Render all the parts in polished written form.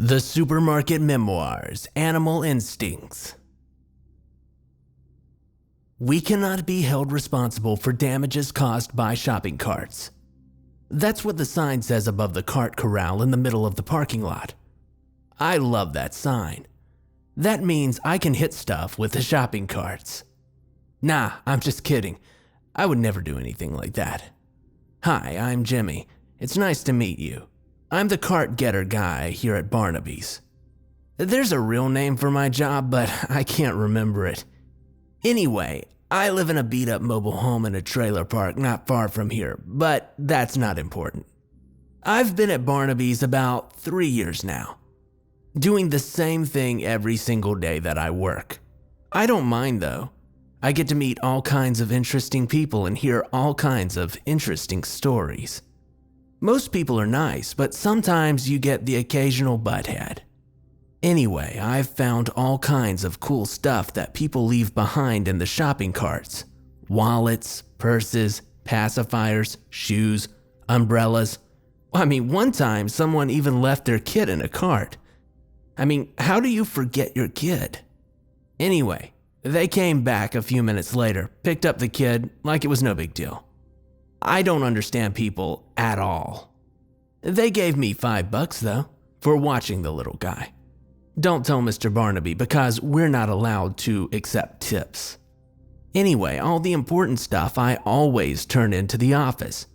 The SuperMarket Memoirs, Animal Instincts. We cannot be held responsible for damages caused by shopping carts. That's what the sign says above the cart corral in the middle of the parking lot. I love that sign. That means I can hit stuff with the shopping carts. Nah, I'm just kidding. I would never do anything like that. Hi, I'm Jimmy. It's nice to meet you. I'm the cart getter guy here at Barnaby's. There's a real name for my job, but I can't remember it. Anyway, I live in a beat-up mobile home in a trailer park not far from here, but that's not important. I've been at Barnaby's about 3 years now, doing the same thing every single day that I work. I don't mind though. I get to meet all kinds of interesting people and hear all kinds of interesting stories. Most people are nice, but sometimes you get the occasional butthead. Anyway, I've found all kinds of cool stuff that people leave behind in the shopping carts. Wallets, purses, pacifiers, shoes, umbrellas. One time someone even left their kid in a cart. How do you forget your kid? Anyway, they came back a few minutes later, picked up the kid like it was no big deal. I don't understand people at all. They gave me $5 though, for watching the little guy. Don't tell Mr. Barnaby because we're not allowed to accept tips. Anyway, all the important stuff I always turn into the office.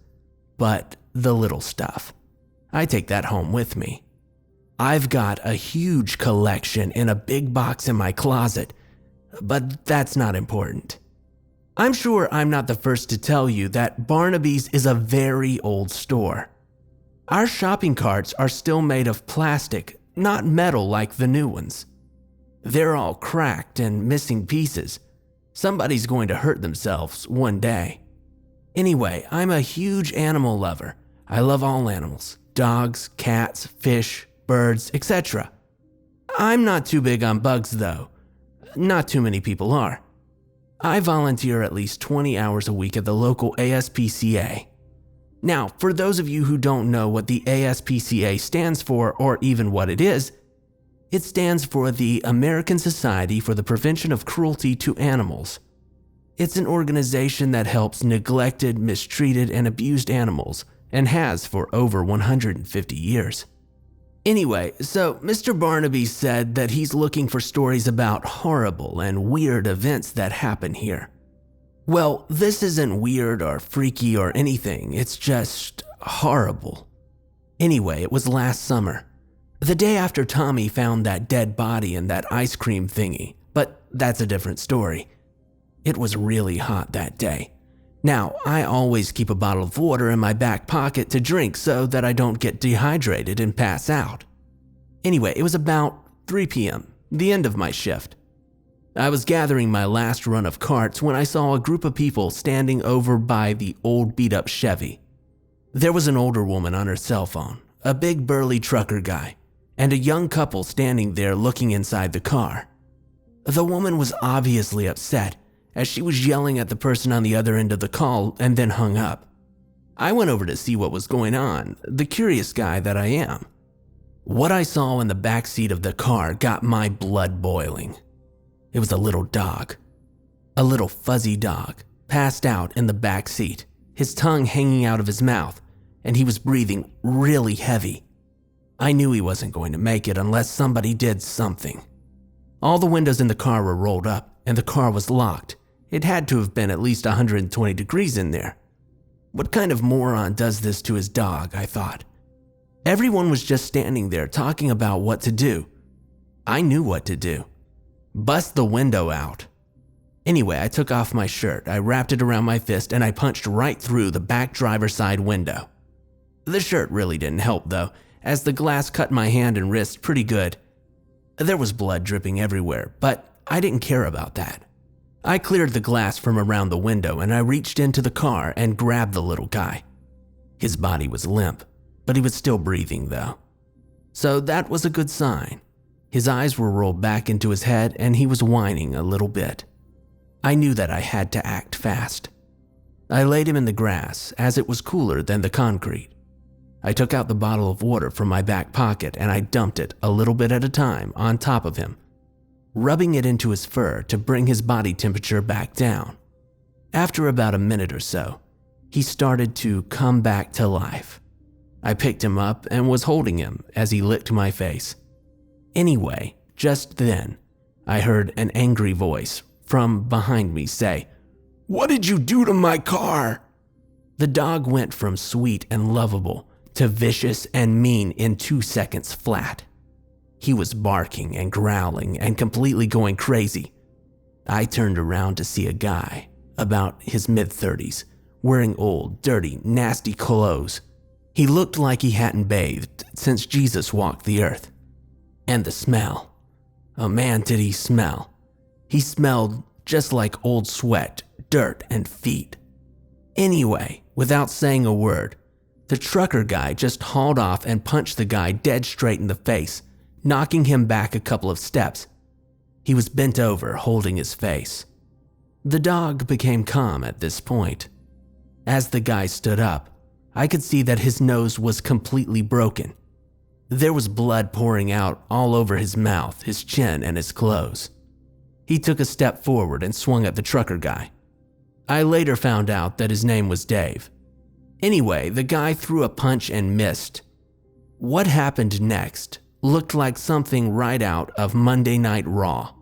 But the little stuff, I take that home with me. I've got a huge collection in a big box in my closet, but that's not important. I'm sure I'm not the first to tell you that Barnaby's is a very old store. Our shopping carts are still made of plastic, not metal like the new ones. They're all cracked and missing pieces. Somebody's going to hurt themselves one day. Anyway, I'm a huge animal lover. I love all animals, dogs, cats, fish, birds, etc. I'm not too big on bugs though. Not too many people are. I volunteer at least 20 hours a week at the local ASPCA. Now, for those of you who don't know what the ASPCA stands for or even what it stands for the American Society for the Prevention of Cruelty to Animals. It's an organization that helps neglected, mistreated, and abused animals and has for over 150 years. Anyway, so Mr. Barnaby said that he's looking for stories about horrible and weird events that happen here. Well, this isn't weird or freaky or anything, it's just horrible. Anyway, it was last summer, the day after Tommy found that dead body in that ice cream thingy, but that's a different story. It was really hot that day. Now, I always keep a bottle of water in my back pocket to drink so that I don't get dehydrated and pass out. Anyway, it was about 3 p.m., the end of my shift. I was gathering my last run of carts when I saw a group of people standing over by the old beat-up Chevy. There was an older woman on her cell phone, a big burly trucker guy, and a young couple standing there looking inside the car. The woman was obviously upset, as she was yelling at the person on the other end of the call and then hung up. I went over to see what was going on, the curious guy that I am. What I saw in the back seat of the car got my blood boiling. It was a little dog, a little fuzzy dog, passed out in the back seat, his tongue hanging out of his mouth, and he was breathing really heavy. I knew he wasn't going to make it unless somebody did something. All the windows in the car were rolled up and the car was locked. It had to have been at least 120 degrees in there. What kind of moron does this to his dog, I thought. Everyone was just standing there talking about what to do. I knew what to do. Bust the window out. Anyway, I took off my shirt, I wrapped it around my fist, and I punched right through the back driver's side window. The shirt really didn't help though, as the glass cut my hand and wrist pretty good. There was blood dripping everywhere, but I didn't care about that. I cleared the glass from around the window and I reached into the car and grabbed the little guy. His body was limp, but he was still breathing though. So that was a good sign. His eyes were rolled back into his head and he was whining a little bit. I knew that I had to act fast. I laid him in the grass as it was cooler than the concrete. I took out the bottle of water from my back pocket and I dumped it a little bit at a time on top of him, rubbing it into his fur to bring his body temperature back down. After about a minute or so, he started to come back to life. I picked him up and was holding him as he licked my face. Anyway, just then, I heard an angry voice from behind me say, "What did you do to my car?" The dog went from sweet and lovable to vicious and mean in 2 seconds flat. He was barking and growling and completely going crazy. I turned around to see a guy, about his mid-30s, wearing old, dirty, nasty clothes. He looked like he hadn't bathed since Jesus walked the earth. And the smell. Oh man, did he smell. He smelled just like old sweat, dirt, and feet. Anyway, without saying a word, the trucker guy just hauled off and punched the guy dead straight in the face, knocking him back a couple of steps. He was bent over, holding his face. The dog became calm at this point. As the guy stood up, I could see that his nose was completely broken. There was blood pouring out all over his mouth, his chin, and his clothes. He took a step forward and swung at the trucker guy. I later found out that his name was Dave. Anyway, the guy threw a punch and missed. What happened next looked like something right out of Monday Night Raw.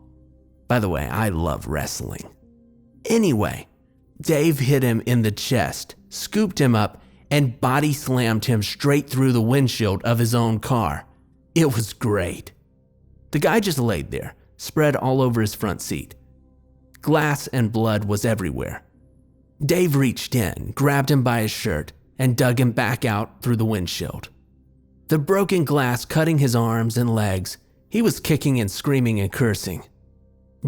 By the way, I love wrestling. Anyway, Dave hit him in the chest, scooped him up, and body slammed him straight through the windshield of his own car. It was great. The guy just laid there, spread all over his front seat. Glass and blood was everywhere. Dave reached in, grabbed him by his shirt, and dug him back out through the windshield. The broken glass cutting his arms and legs, he was kicking and screaming and cursing.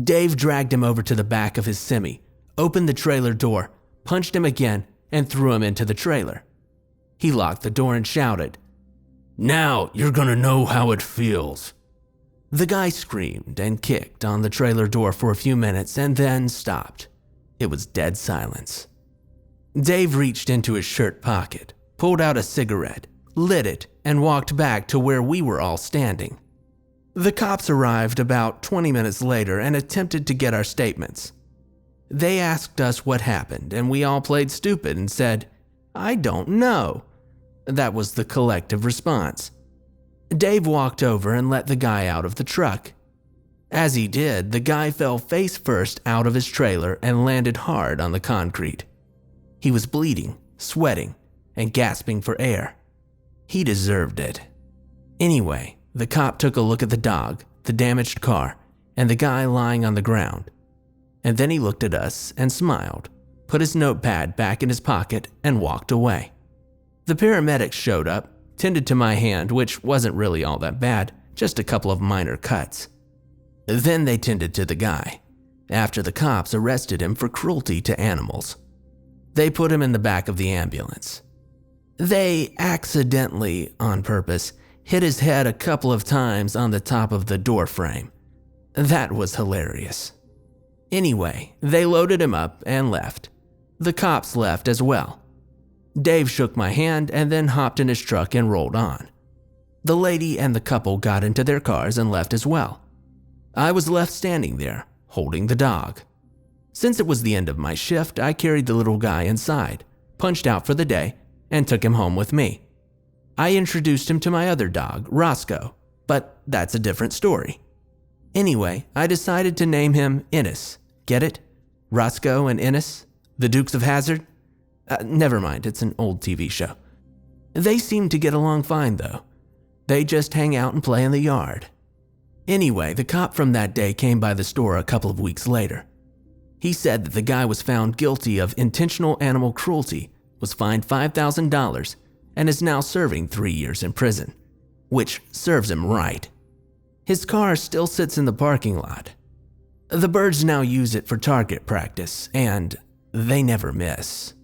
Dave dragged him over to the back of his semi, opened the trailer door, punched him again, and threw him into the trailer. He locked the door and shouted, "Now you're gonna know how it feels." The guy screamed and kicked on the trailer door for a few minutes and then stopped. It was dead silence. Dave reached into his shirt pocket, pulled out a cigarette, lit it, and walked back to where we were all standing. The cops arrived about 20 minutes later and attempted to get our statements. They asked us what happened, and we all played stupid and said, "I don't know." That was the collective response. Dave walked over and let the guy out of the truck. As he did, the guy fell face first out of his trailer and landed hard on the concrete. He was bleeding, sweating, and gasping for air. He deserved it. Anyway, the cop took a look at the dog, the damaged car, and the guy lying on the ground. And then he looked at us and smiled, put his notepad back in his pocket, and walked away. The paramedics showed up, tended to my hand, which wasn't really all that bad, just a couple of minor cuts. Then they tended to the guy, after the cops arrested him for cruelty to animals. They put him in the back of the ambulance. They accidentally, on purpose, hit his head a couple of times on the top of the door frame. That was hilarious. Anyway, they loaded him up and left. The cops left as well. Dave shook my hand and then hopped in his truck and rolled on. The lady and the couple got into their cars and left as well. I was left standing there, holding the dog. Since it was the end of my shift, I carried the little guy inside, punched out for the day, and took him home with me. I introduced him to my other dog, Roscoe, but that's a different story. Anyway, I decided to name him Innes. Get it? Roscoe and Innes? The Dukes of Hazzard? Never mind, it's an old TV show. They seem to get along fine though. They just hang out and play in the yard. Anyway, the cop from that day came by the store a couple of weeks later. He said that the guy was found guilty of intentional animal cruelty, was fined $5,000, and is now serving 3 years in prison, which serves him right. His car still sits in the parking lot. The birds now use it for target practice, and they never miss.